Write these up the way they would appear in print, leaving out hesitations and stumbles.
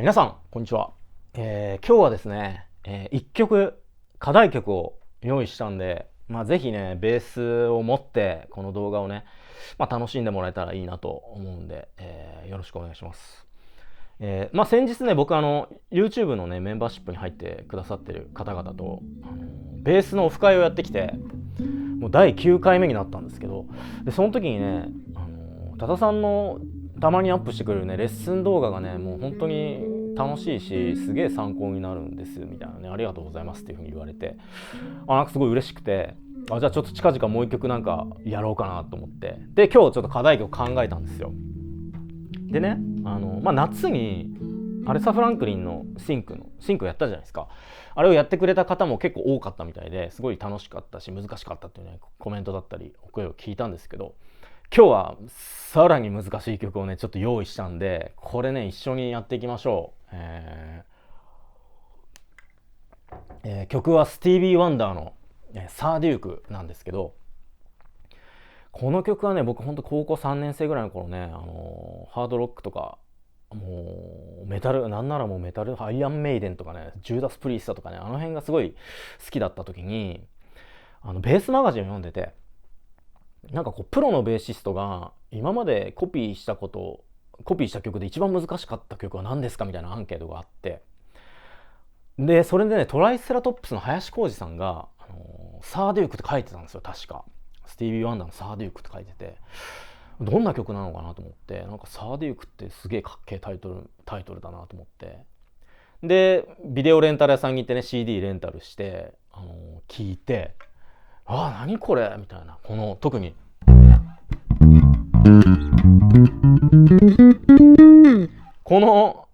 皆さんこんにちは。今日はですね、1曲課題曲を用意したんで、ぜひねベースを持ってこの動画をね、楽しんでもらえたらいいなと思うんで、よろしくお願いします。先日ね僕YouTube のねメンバーシップに入ってくださってる方々とベースのオフ会をやってきて、もう第9回目になったんですけど、でその時にね多田さんのたまにアップしてくれるねレッスン動画がねもう本当に楽しいしすげえ参考になるんですみたいなね、ありがとうございますっていうふうに言われて、なんかすごい嬉しくて、じゃあちょっと近々もう一曲なんかやろうかなと思って、で今日ちょっと課題曲考えたんですよ。でね夏にアレサ・フランクリンのシンクやったじゃないですか。あれをやってくれた方も結構多かったみたいで、すごい楽しかったし難しかったっていうねコメントだったりお声を聞いたんですけど、今日はさらに難しい曲をねちょっと用意したんで、これね一緒にやっていきましょう。曲はスティービー・ワンダーのサーデュークなんですけど、この曲はね僕ほんと高校3年生ぐらいの頃ね、ハードロックとかもうメタル、なんならもうメタルアイアンメイデンとかねジューダス・プリーストとかね、あの辺がすごい好きだった時にベースマガジンを読んでて、なんかこうプロのベーシストが今までコピーした曲で一番難しかった曲は何ですかみたいなアンケートがあって、でそれでねトライセラトップスの林浩二さんが、サーデュークって書いてたんですよ。確かスティービー・ワンダーのサーデュークって書いてて、どんな曲なのかなと思って、なんかサーデュークってすげえかっけえタイトルだなと思って、でビデオレンタル屋さんに行ってね CD レンタルして聞いて、何これみたいな、この特にこの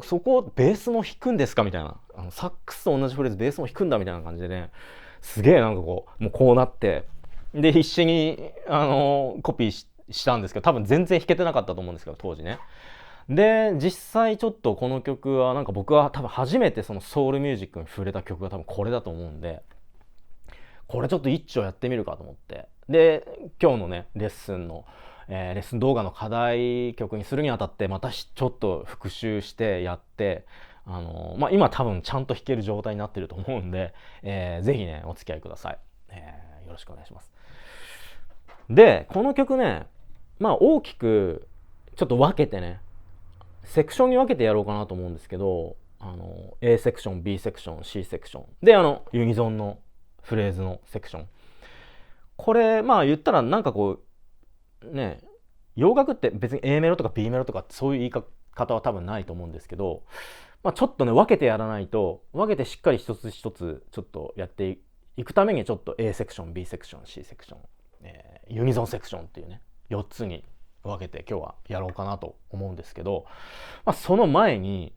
そこをベースも弾くんですかみたいな、サックスと同じフレーズベースも弾くんだみたいな感じでね、すげえなんかこうもうこうなって、で必死にコピーしたんですけど、多分全然弾けてなかったと思うんですけど当時ね。で実際ちょっとこの曲はなんか僕は多分初めてそのソウルミュージックに触れた曲が多分これだと思うんで、これちょっと一丁やってみるかと思って、で今日のねレッスン動画の課題曲にするにあたってまたちょっと復習してやって、今多分ちゃんと弾ける状態になってると思うんで、ぜひねお付き合いください。よろしくお願いします。でこの曲ね大きくちょっと分けてねセクションに分けてやろうかなと思うんですけど、A セクション B セクション C セクションでユニゾンのフレーズのセクション、これ言ったらなんかこうね、洋楽って別に A メロとか B メロとかそういう言い方は多分ないと思うんですけど、ちょっとね分けてやらないと、分けてしっかり一つ一つちょっとやっていくためにちょっと A セクション B セクション C セクション、ユニゾンセクションっていうね4つに分けて今日はやろうかなと思うんですけど、その前に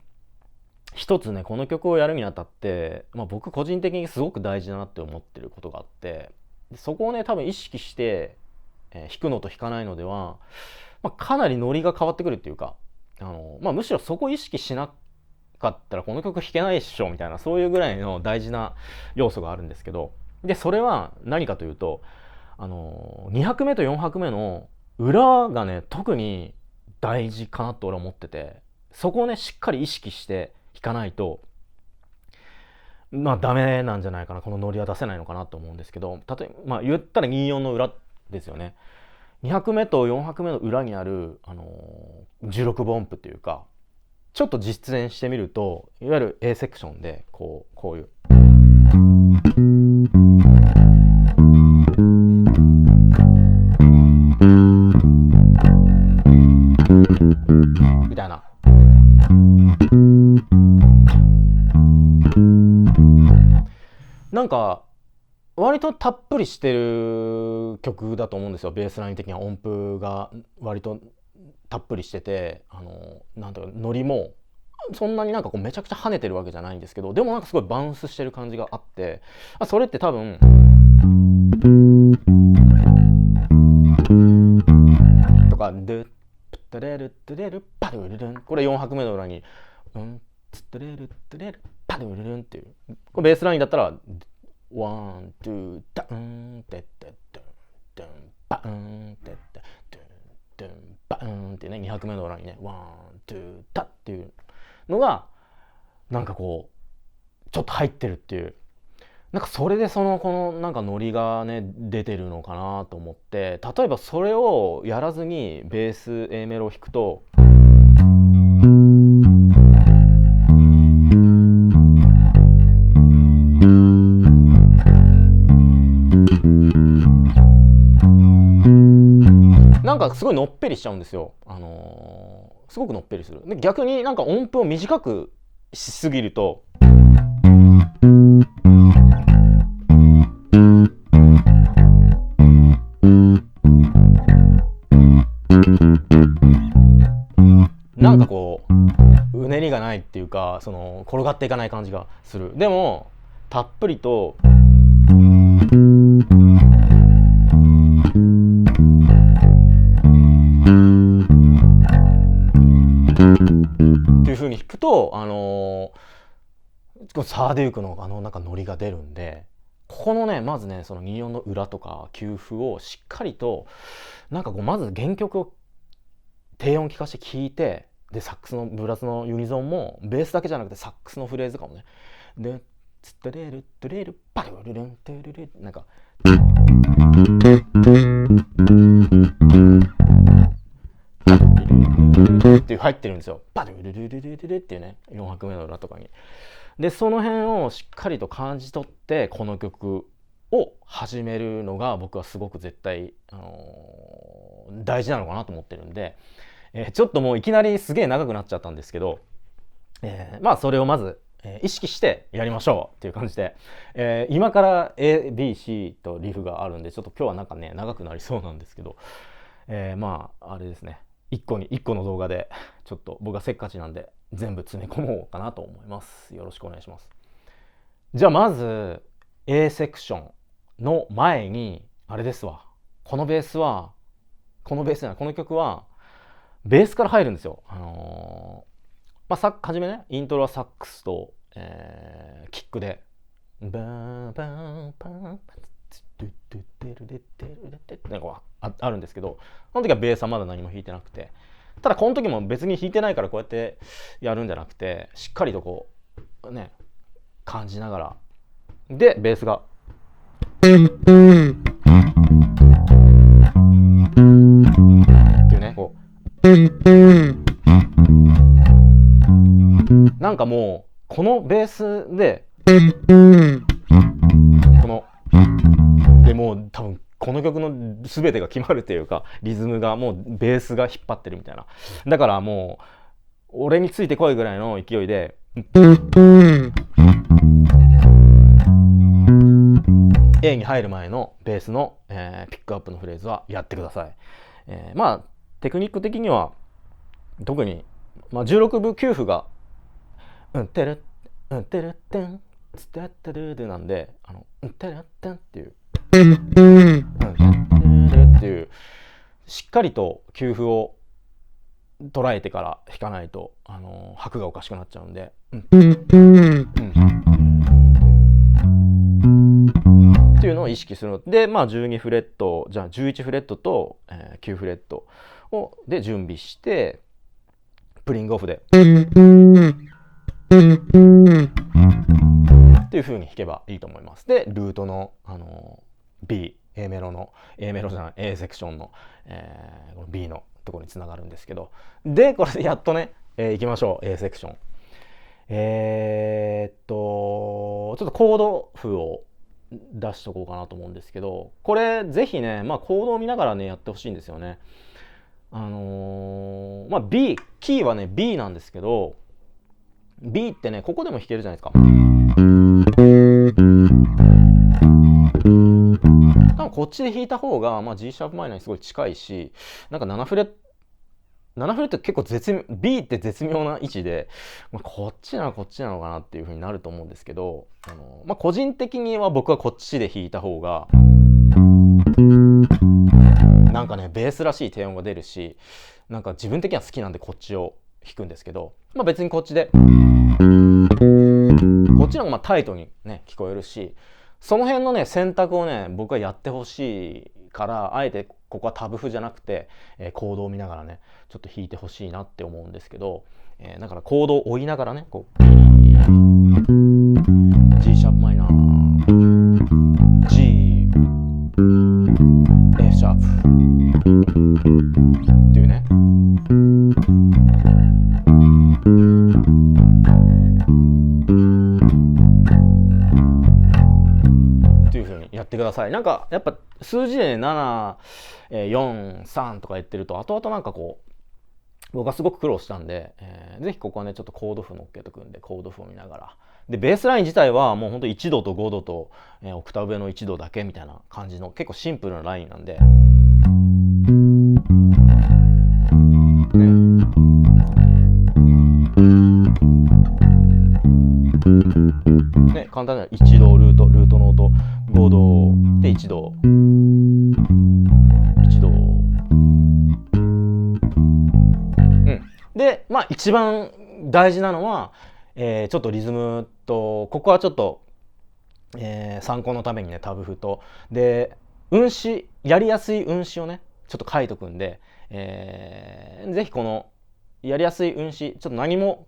一つねこの曲をやるにあたって、僕個人的にすごく大事だなって思ってることがあって、そこをね多分意識して弾くのと弾かないのでは、かなりノリが変わってくるっていうか、むしろそこを意識しなかったらこの曲弾けないっしょみたいな、そういうぐらいの大事な要素があるんですけど、でそれは何かというと2拍目と4拍目の裏がね特に大事かなと俺は思ってて、そこをねしっかり意識して弾かないとダメなんじゃないかな、このノリは出せないのかなと思うんですけど、例えば言ったら24の裏ですよね。2拍目と4拍目の裏にある、16分音符っていうか、ちょっと実演してみるといわゆる A セクションでこういうみたいな、なんか割とたっぷりしてる曲だと思うんですよ。ベースライン的には音符が割とたっぷりしてて、なんていうかノリもそんなになんかこうめちゃくちゃ跳ねてるわけじゃないんですけど、でもなんかすごいバウンスしてる感じがあって、それって多分とかドゥットレルトレルパルルルン、これ4拍目の裏にツトレルトレルパルルルンっていう、これベースラインだったらワンツーダンテッテッドゥンドゥンバンテッテドゥンドゥンバンってね、2拍目の裏にねワンツーダっていうのがなんかこうちょっと入ってるっていう、なんかそれでこのなんかノリがね出てるのかなと思って、例えばそれをやらずにベース A メロを弾くとなんかすごいのっぺりしちゃうんですよ。すごくのっぺりする。で逆になんか音符を短くしすぎるとなんかこううねりがないっていうか、転がっていかない感じがする。でもたっぷりとっていう風に弾くとサーデュークのなんかノリが出るんで、ここのねまずねその2音の裏とか休符をしっかりとなんかこうまず原曲を低音聞かせて聴いて、でサックスのブラスのユニゾンもベースだけじゃなくてサックスのフレーズとかもね、でツッタレルトレルパルルルントゥルルなんかっていう入ってるんですよ。パルルルルルルルっていうね4拍目の裏とかに。でその辺をしっかりと感じ取ってこの曲を始めるのが僕はすごく絶対、大事なのかなと思ってるんで、ちょっともういきなりすげえ長くなっちゃったんですけど、まあそれをまず、意識してやりましょうっていう感じで、今から ABC とリフがあるんでちょっと今日はなんかね長くなりそうなんですけど、まああれですね、1個の動画でちょっと僕がせっかちなんで全部詰め込もうかなと思います。よろしくお願いします。じゃあまず A セクションの前にあれですわ、この曲はベースから入るんですよ。はじめねイントロはサックスと、キックでバーバーバーなんかあるんですけど、その時はベースはまだ何も弾いてなくて、ただこの時も別に弾いてないからこうやってやるんじゃなくて、しっかりとこうね感じながらでベースがっていうね、こうなんかもうこのベースでこのでもう多分この曲の全てが決まるというか、リズムがもうベースが引っ張ってるみたいな、だからもう俺についてこいぐらいの勢いでA に入る前のベースの、ピックアップのフレーズはやってください。まあテクニック的には特に、16分9符がてるてるてんつてってるでなんで、てるてんっていうっていうしっかりと休符を捉えてから弾かないと拍がおかしくなっちゃうんで、っていうのを意識するので、12フレットじゃあ11フレットと、9フレットで準備してプリングオフでっていう風に弾けばいいと思います。でルートの、A メロじゃない A セクションの、この B のところにつながるんですけど、でこれでやっとね、いきましょう A セクション。ちょっとコード譜を出しとこうかなと思うんですけど、これぜひね、コードを見ながらねやってほしいんですよね。B キーはね B なんですけど、 B ってねここでも弾けるじゃないですか。多分こっちで弾いた方が、G シャープマイナーにすごい近いし、なんか7フレッ7フレットって結構B って絶妙な位置で、こっちなのこっちなのかなっていう風になると思うんですけど、個人的には僕はこっちで弾いた方がなんかねベースらしい低音が出るし、なんか自分的には好きなんでこっちを弾くんですけど、別にこっちでこっちの方がタイトにね聞こえるし、その辺のね選択をね僕はやってほしいから、あえてここはタブ譜じゃなくて、コードを見ながらねちょっと弾いてほしいなって思うんですけど、だからコードを追いながらねこう G シャープマイナー G F シャープっていうね、っていう風にやってください。なんかやっぱ数字でね7、4、3とか言ってると後々なんかこう僕はすごく苦労したんで、ぜひここはねちょっとコード譜乗っけとくんで、コード譜を見ながら、でベースライン自体はもうほんと1度と5度と、オクターブ上の1度だけみたいな感じの結構シンプルなラインなんで、ね、簡単には1度ルートの音5度で1度で、一番大事なのは、ちょっとリズムと、ここはちょっと、参考のためにねタブ譜とで運指、やりやすい運指をねちょっと書いとくんで、ぜひこのやりやすい運指ちょっと何も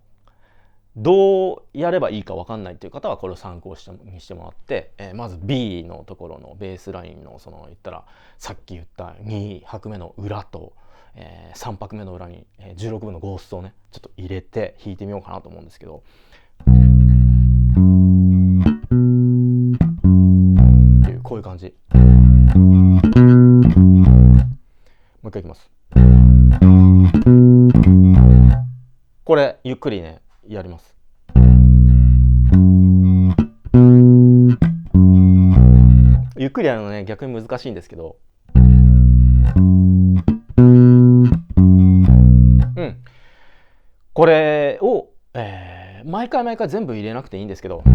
どうやればいいか分かんないっていう方はこれを参考にしてもらって、まず B のところのベースラインのその言ったらさっき言った2拍目の裏と、3拍目の裏に16分のゴーストをねちょっと入れて弾いてみようかなと思うんですけど、っていうこういう感じ。もう一回いきます。これゆっくりねやります。ゆっくりやるのね逆に難しいんですけど、これを、毎回全部入れなくていいんですけど、って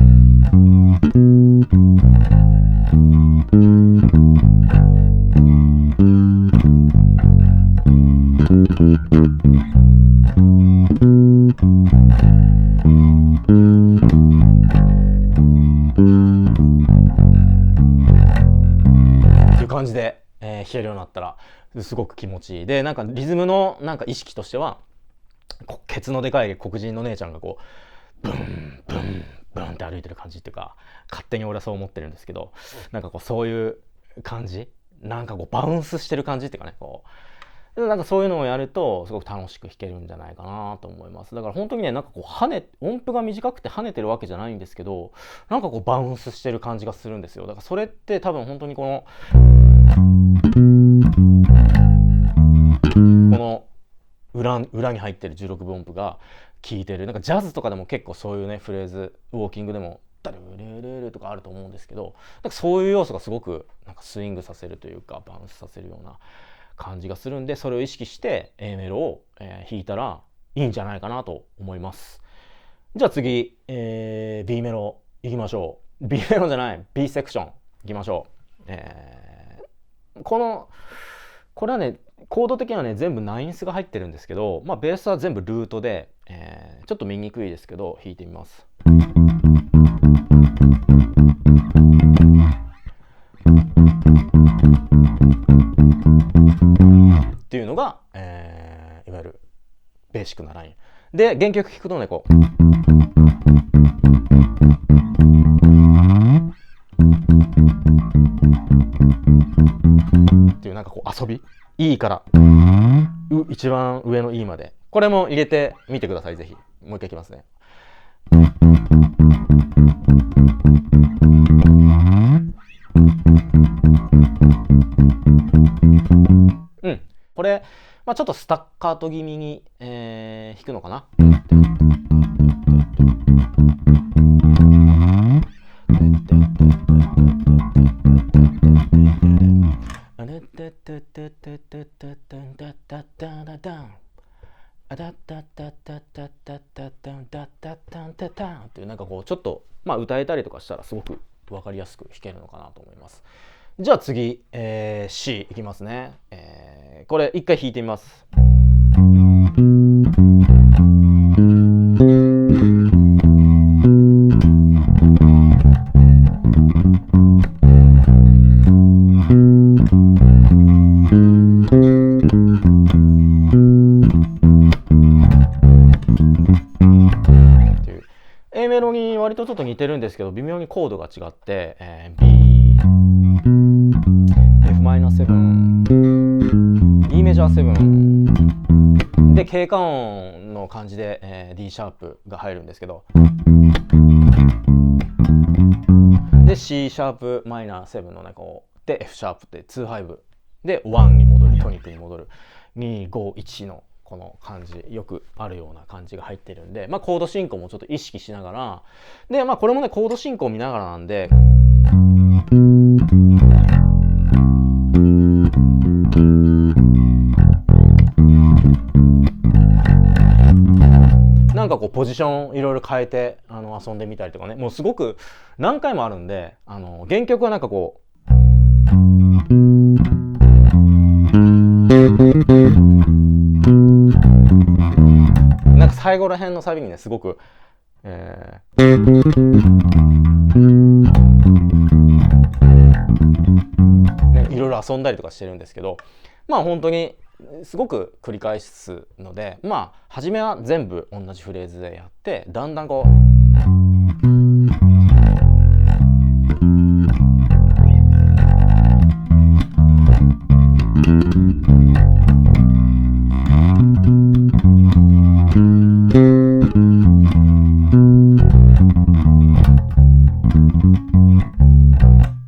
いう感じで、弾けるようになったらすごく気持ちいい。でなんかリズムのなんか意識としてはケツのでかい黒人の姉ちゃんがこうブンブンブンって歩いてる感じっていうか、勝手に俺はそう思ってるんですけど、なんかこうそういう感じ、なんかこうバウンスしてる感じっていうかね、こうなんかそういうのをやるとすごく楽しく弾けるんじゃないかなと思います。だから本当にねなんかこう音符が短くて跳ねてるわけじゃないんですけど、なんかこうバウンスしてる感じがするんですよ。だからそれって多分本当にこの裏に入ってる16分音符が効いてる、なんかジャズとかでも結構そういうねフレーズウォーキングでもダルルルルとかあると思うんですけど、なんかそういう要素がすごくなんかスイングさせるというかバウンスさせるような感じがするんで、それを意識して A メロを、弾いたらいいんじゃないかなと思います。じゃあ次、B メロいきましょう。 B メロじゃない B セクションいきましょう。これはねコード的にはね全部ナインスが入ってるんですけど、ベースは全部ルートで、ちょっと見にくいですけど弾いてみます。っていうのが、いわゆるベーシックなラインで、原曲弾くとねこうっていうなんかこう遊びE から一番上の E まで、これも入れてみてください。ぜひもう一回いきますね。これ、ちょっとスタッカート気味に、弾くのかな。っていうなんかこうちょっと歌えたりとかしたらすごく分かりやすく弾けるのかなと思います。じゃあ次、C いきますね。これ一回弾いてみます。A メロに割とちょっと似てるんですけど微妙にコードが違って、B、F7、E メジャー7で経過音の感じで、D シャープが入るんですけど、で C シャープマイナー7のねこうで F シャープって2/5で1に戻る、トニックに戻る、251のこの感じ、よくあるような感じが入ってるんで、コード進行もちょっと意識しながらで、これもねコード進行を見ながらなんで、なんかこうポジションいろいろ変えて遊んでみたりとかね、もうすごく何回もあるんで、原曲はなんかこうなんか最後ら辺のサビにねすごく、ね、いろいろ遊んだりとかしてるんですけど、本当にすごく繰り返すので、初めは全部同じフレーズでやって、だんだんこう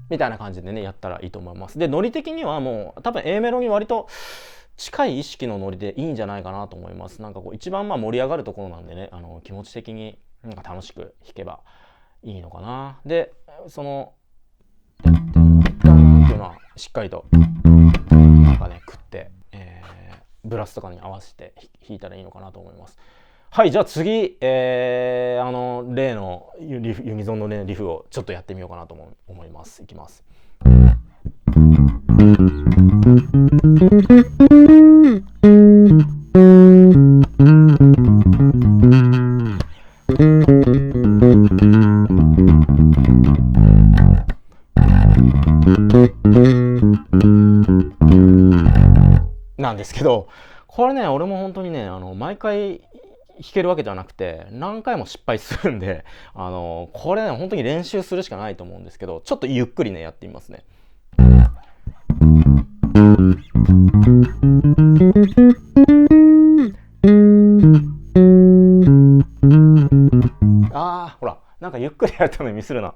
みたいな感じでねやったらいいと思います。でノリ的にはもう多分 A メロに割と近い意識のノリでいいんじゃないかなと思います。なんかこう一番盛り上がるところなんでね、気持ち的になんか楽しく弾けばいいのかな。でそのっていうのはしっかりとなんかね食って、ブラスとかに合わせて弾いたらいいのかなと思います。はい、じゃあ次、例のユニゾンの、リフをちょっとやってみようかなと思います。いきます。なんですけど、これね俺も本当にね毎回弾けるわけではなくて何回も失敗するんで、これね本当に練習するしかないと思うんですけど、ちょっとゆっくりねやってみますね。ほらなんかゆっくりやるためにミスるな。っ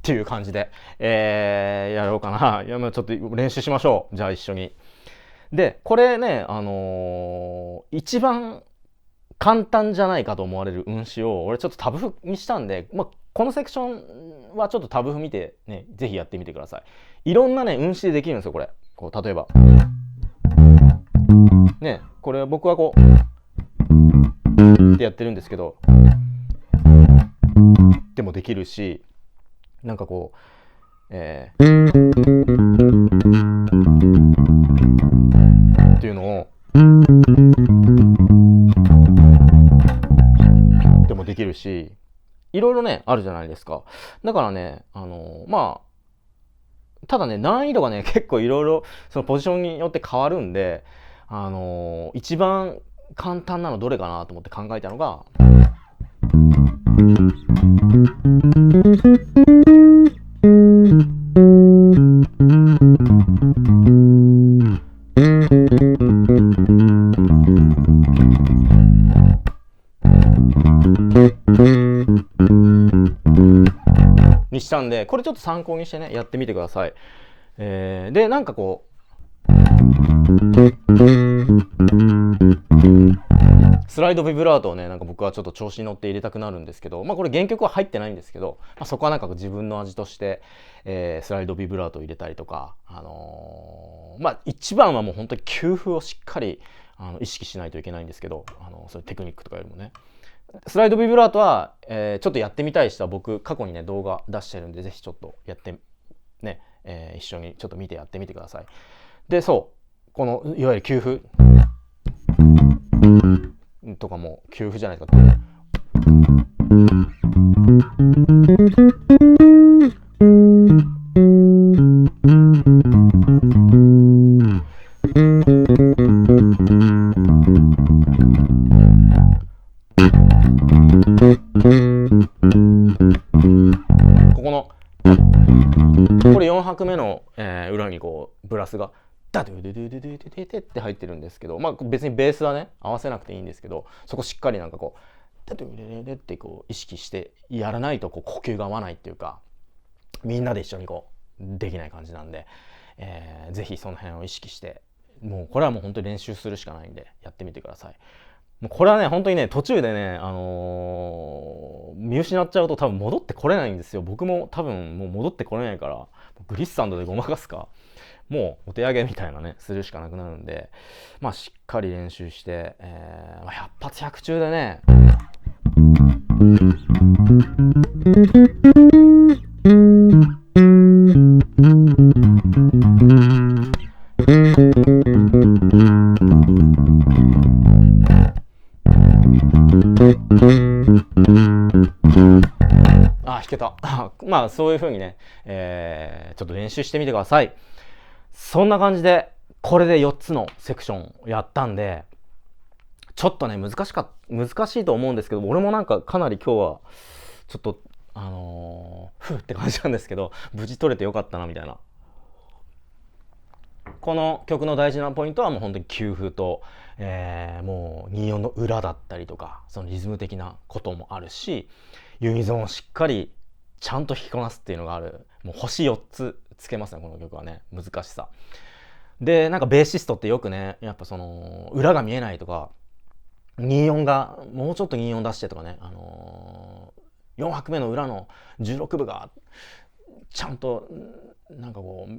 ていう感じで、やろうかな。いやちょっと練習しましょう。じゃあ一緒に。でこれね一番簡単じゃないかと思われる運指を俺ちょっとタブ譜にしたんで、このセクションはちょっとタブ譜見てねぜひやってみてください。いろんなね運指でできるんですよこれ。こう例えばね、これ僕はこうってやってるんですけどでもできるし、なんかこうっていうのをでもできるし、いろいろねあるじゃないですか。だからねただね難易度がね結構いろいろそのポジションによって変わるんで、一番簡単なのどれかなと思って考えたのがにしたんで、これちょっと参考にしてねやってみてください。でなんかこうスライドビブラートをね、なんか僕はちょっと調子に乗って入れたくなるんですけど、これ原曲は入ってないんですけど、そこはなんか自分の味として、スライドビブラートを入れたりとか、一番はもう本当に給付をしっかり意識しないといけないんですけど、そういうテクニックとかよりもね。スライドビブラートは、ちょっとやってみたい人は僕過去にね動画出してるんで、ぜひちょっとやってね、一緒にちょっと見てやってみてください。で、そうこのいわゆる給付とかも給付じゃないですか。これ4拍目の、裏にこうブラスがダドゥドゥドゥドゥドゥドゥドゥって入ってるんですけど、別にベースはね合わせなくていいんですけど、そこしっかりなんかこうダドゥドゥドゥドゥってこう意識してやらないとこう呼吸が合わないっていうか、みんなで一緒にこうできない感じなんで、ぜひその辺を意識して、もうこれはもう本当に練習するしかないんでやってみてください。もうこれはね本当にね途中でね、見失っちゃうと多分戻ってこれないんですよ。僕も多分もう戻ってこれないから、グリッサンドでごまかすか、もうお手上げみたいなねするしかなくなるんで、しっかり練習して、100発100中でね弾けたそういう風にね、ちょっと練習してみてください。そんな感じでこれで4つのセクションやったんで、ちょっとね難しいと思うんですけど、俺もなんかかなり今日はちょっとふうって感じなんですけど、無事取れてよかったなみたいな。この曲の大事なポイントはもう本当に給付と、もう24の裏だったりとか、そのリズム的なこともあるし、ユニゾンをしっかりちゃんと弾きこなすっていうのがある。もう星4つつけますねこの曲はね。難しさで、なんかベーシストってよくねやっぱその裏が見えないとか、24がもうちょっと24出してとかね、4拍目の裏の16部がちゃんとなんかこう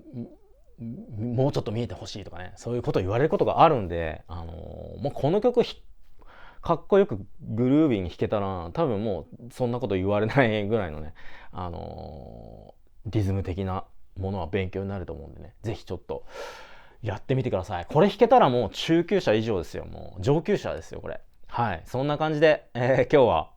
もうちょっと見えてほしいとかね、そういうことを言われることがあるんで、もうこの曲かっこよくグルービーに弾けたら多分もうそんなこと言われないぐらいのね、リズム的なものは勉強になると思うんでね、ぜひちょっとやってみてください。これ弾けたらもう中級者以上ですよ。もう上級者ですよこれ。はい、そんな感じで、今日は、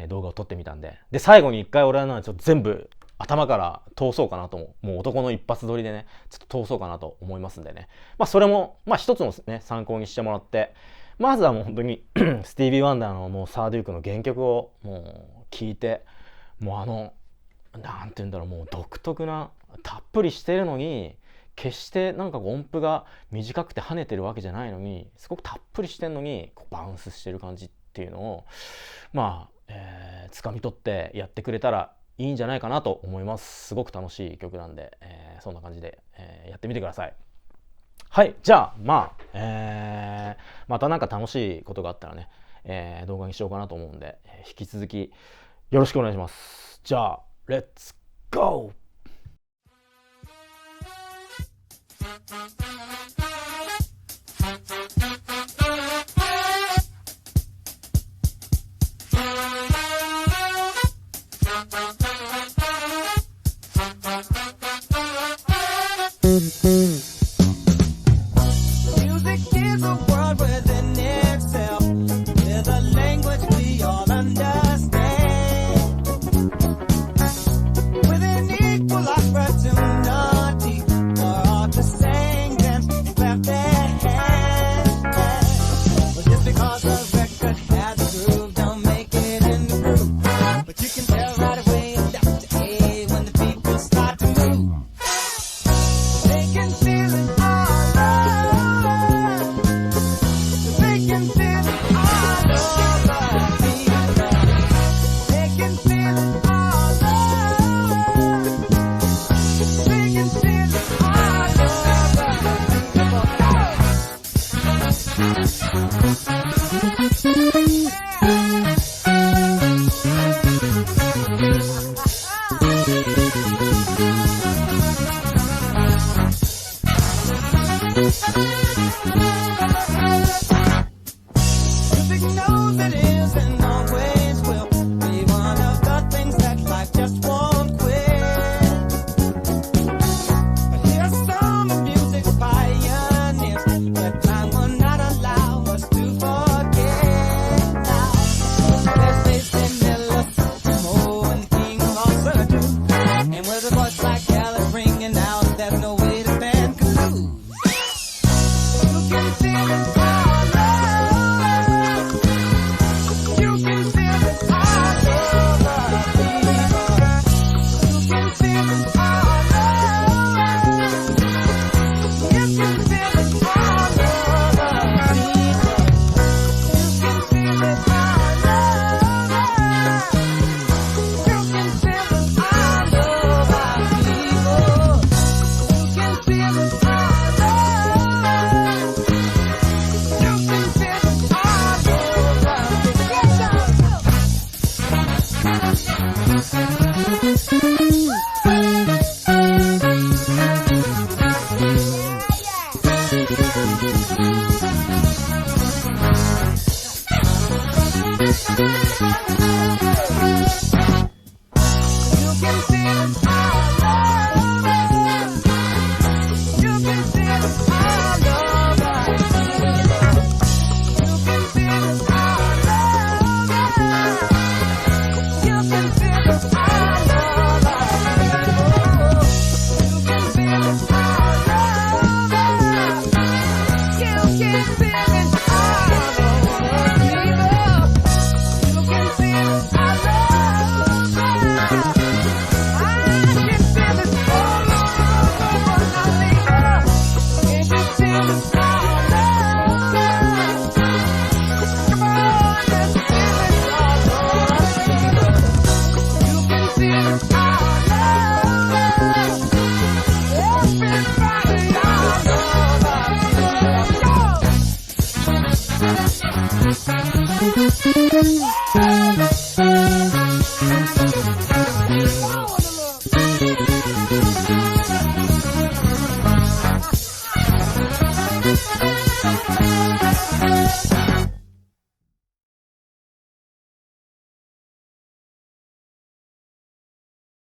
動画を撮ってみたんで、最後に一回俺はちょっと全部頭から通そうかなともう男の一発撮りでねちょっと通そうかなと思いますんでね、それも一つのね参考にしてもらって、まずはもう本当にスティービー・ワンダーのもうサーデュークの原曲をもう聴いて、もうなんて言うんだろう、もう独特なたっぷりしてるのに決してなんか音符が短くて跳ねてるわけじゃないのに、すごくたっぷりしてるのにこうバウンスしてる感じっていうのを掴み取ってやってくれたらいいんじゃないかなと思います。すごく楽しい曲なんで、そんな感じで、やってみてください。はい、じゃあまたなんか楽しいことがあったらね、動画にしようかなと思うんで、引き続きよろしくお願いします。じゃあレッツゴー。With an equal opportunity for all to sing. music knows it is and always will be one of the things that life just won't quit. But here's some of music's pioneers that time will not allow us to forget now. There's Lacy Miller, Moe, and King Arthur too. And with a voice like Alice ringing out, there's no way to band can lose. You can feel it all over. You can feel it all over, people. You can feel it all over. You can feel it all over, people. You can feel it all over. You can feel it all over, people. You can feel it all over. You can feel it all over. Get down.